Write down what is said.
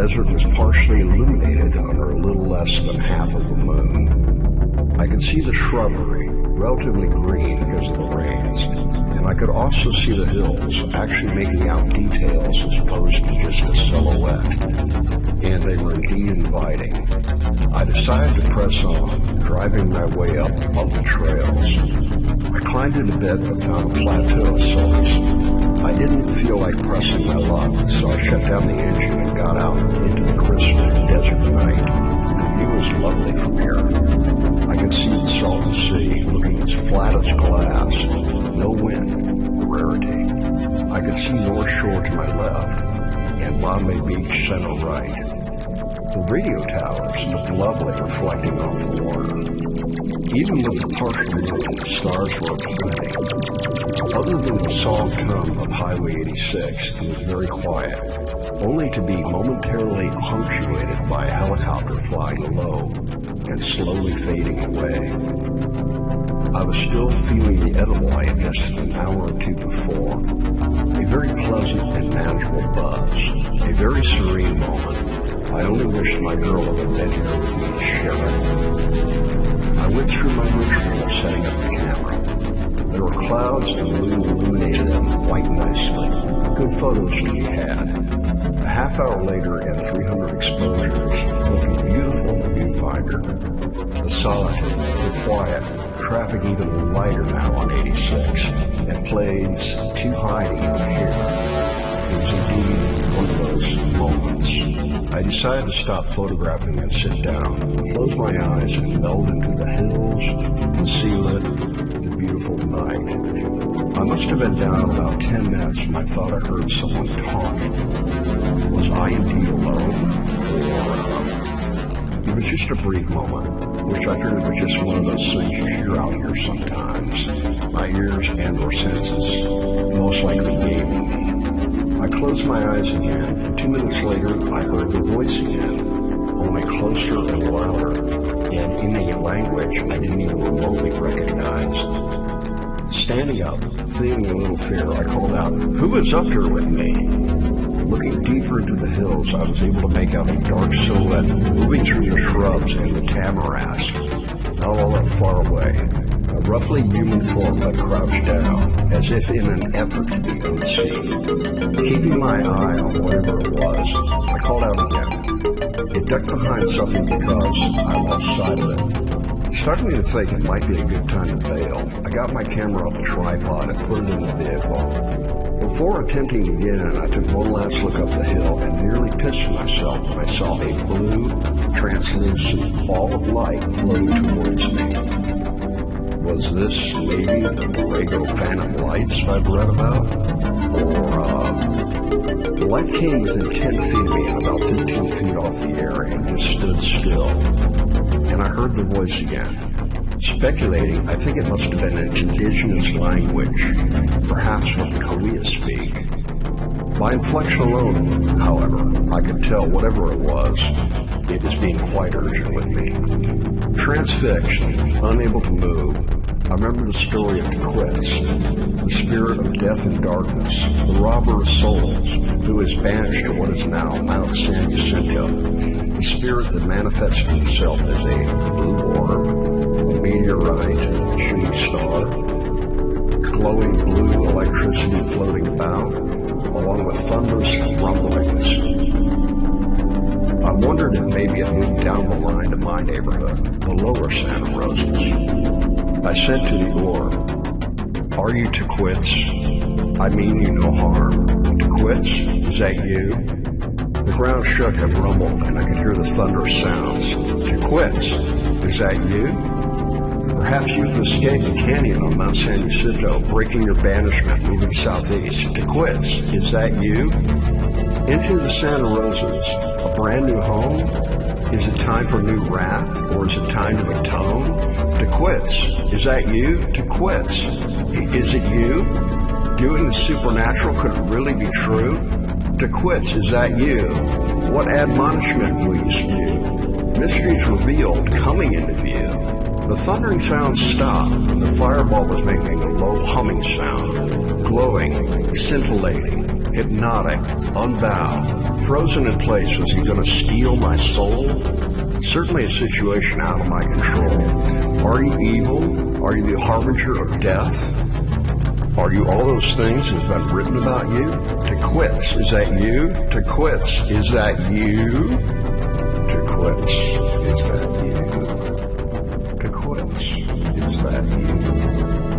desert was partially illuminated under a little less than half of the moon. I could see the shrubbery, relatively green because of the rains, and I could also see the hills, actually making out details as opposed to just a silhouette. And they were indeed inviting. I decided to press on, driving my way up the trails. I climbed it a bit but found a plateau of sorts. I didn't feel like pressing my luck, so I shut down the engine and got out into the crisp desert night. The view was lovely from here. I could see the salty sea, looking as flat as glass. No wind, a rarity. I could see North Shore to my left, and Bombay Beach center right. The radio towers looked lovely reflecting off the water. Even with the partial moon, the stars were aplenty. Other than the soft hum of Highway 86, it was very quiet, only to be momentarily punctuated by a helicopter flying low and slowly fading away. I was still feeling the edible I had just an hour or two before. A very pleasant and manageable buzz, a very serene moment. I only wish my girl had been here with me to share it. I went through my ritual setting up the camera. There were clouds and the moon illuminated them quite nicely. Good photos to be had. A half hour later and 300 exposures, looking beautiful in the viewfinder. The solitude, the quiet, traffic even lighter now on 86, and planes too high to even hear. It was indeed one of those moments. I decided to stop photographing and sit down, close my eyes and meld into the hills, the sea-lit, the beautiful night. I must have been down about 10 minutes when I thought I heard someone talking. Was I indeed alone? It was just a brief moment, which I figured was just one of those things you hear out here sometimes. My ears and or senses most likely gaming me. I closed my eyes again, and 2 minutes later I heard the voice again, only closer and louder, and in a language I didn't even remotely recognize. Standing up, feeling a little fear, I called out, "Who is up here with me?" Looking deeper into the hills, I was able to make out a dark silhouette moving through the shrubs and the tamarask, not all that far away. A roughly human form but crouched down, as if in an effort to be unseen. Keeping my eye on whatever it was, I called out again. It ducked behind something because I lost sight of it. Starting to think it might be a good time to bail, I got my camera off the tripod and put it in the vehicle. Before attempting to get in, I took one last look up the hill and nearly pissed myself when I saw a blue, translucent ball of light floating towards me. Was this maybe the Borrego Phantom Lights I've read about? The light came within 10 feet of me and about 15 feet off the air and just stood still. And I heard the voice again. Speculating, I think it must have been an indigenous language, perhaps what the Kauai speak. By inflection alone, however, I could tell whatever it was being quite urgent with me. Transfixed, unable to move, I remember the story of Tahquitz, the spirit of death and darkness, the robber of souls, who is banished to what is now Mount San Jacinto, the spirit that manifested itself as a blue orb, a meteorite, a shooting star, glowing blue electricity floating about, along with thunderous rumblings. I wondered if maybe it moved down the line to my neighborhood, the lower Santa Rosas. I said to the orb, "Are you Tahquitz? I mean you no harm. Tahquitz, is that you?" The ground shook and rumbled, and I could hear the thunderous sounds. "Tahquitz, is that you? Perhaps you've escaped the canyon on Mount San Jacinto, breaking your banishment, moving southeast. Tahquitz, is that you? Into the Santa Rosas, a brand new home? Is it time for new wrath, or is it time to atone? Tahquitz, is that you? Tahquitz, is it you? Doing the supernatural, could it really be true? Tahquitz, is that you? What admonishment will you spew? Mysteries revealed, coming into view." The thundering sound stopped, and the fireball was making a low humming sound, glowing, scintillating, hypnotic, unbound, frozen in place. Was he going to steal my soul? Certainly a situation out of my control. Are you evil? Are you the harbinger of death? Are you all those things that have been written about you? Tahquitz, is that you? Tahquitz, is that you? Tahquitz, is that you? Tahquitz, is that you?